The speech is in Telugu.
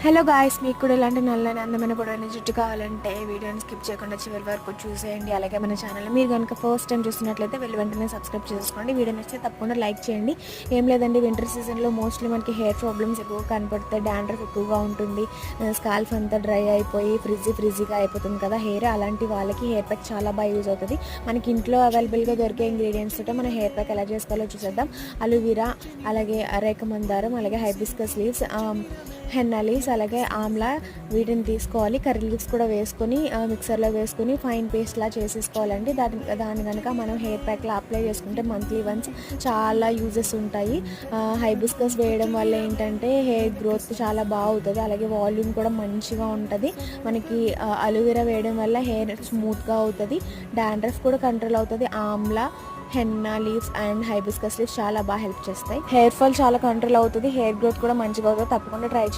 హలో గాయ్స్, మీకు కూడా ఇలాంటి నల్లని అందమైన పొడవైన జుట్టు కావాలంటే వీడియోని స్కిప్ చేయకుండా చివరి వరకు చూసేయండి. అలాగే మన ఛానల్ మీరు కనుక ఫస్ట్ టైం చూస్తున్నట్లయితే వెంటనే సబ్స్క్రైబ్ చేసుకోండి. వీడియో నచ్చితే తప్పకుండా లైక్ చేయండి. ఏం లేదండి, వింటర్ సీజన్లో మోస్ట్లీ మనకి హెయిర్ ప్రాబ్లమ్స్ ఎక్కువ కనపడతాయి. డాండ్రఫ్ ఎక్కువగా ఉంటుంది, స్కాల్ఫ్ అంతా డ్రై అయిపోయి ఫ్రిజీగా అయిపోతుంది కదా హెయిర్. అలాంటి వాళ్ళకి హెయిర్ ప్యాక్ చాలా బాగా యూజ్ అవుతుంది. మనకి ఇంట్లో అవైలబుల్గా దొరికే ఇంగ్రీడియంట్స్ తోటే మన హెయిర్ ప్యాక్ ఎలా చేసుకోవాలో చూసేద్దాం. అలోవెరా, అలాగే అరేక మందారం, అలాగే హైబిస్కస్ లీవ్స్, హెన్నా లీవ్స్, అలాగే ఆమ్లా, వీటిని తీసుకోవాలి. కర్రీ లీవ్స్ కూడా వేసుకొని మిక్సర్లో వేసుకొని ఫైన్ పేస్ట్లా చేసేసుకోవాలండి. దాన్ని కనుక మనం హెయిర్ ప్యాక్లో అప్లై చేసుకుంటే మంత్లీ వన్స్ చాలా యూజెస్ ఉంటాయి. హైబిస్కస్ వేయడం వల్ల ఏంటంటే హెయిర్ గ్రోత్ చాలా బాగా అవుతుంది, అలాగే వాల్యూమ్ కూడా మంచిగా ఉంటుంది. మనకి అలోవెరా వేయడం వల్ల హెయిర్ స్మూత్గా అవుతుంది, డాండ్రఫ్ కూడా కంట్రోల్ అవుతుంది. Amla, henna leaves and hibiscus leaves చాలా బాగా హెల్ప్ చేస్తాయి. హెయిర్ ఫాల్ చాలా కంట్రోల్ అవుతుంది, హెయిర్ గ్రోత్ కూడా మంచిగా అవుతుంది. తప్పకుండా ట్రై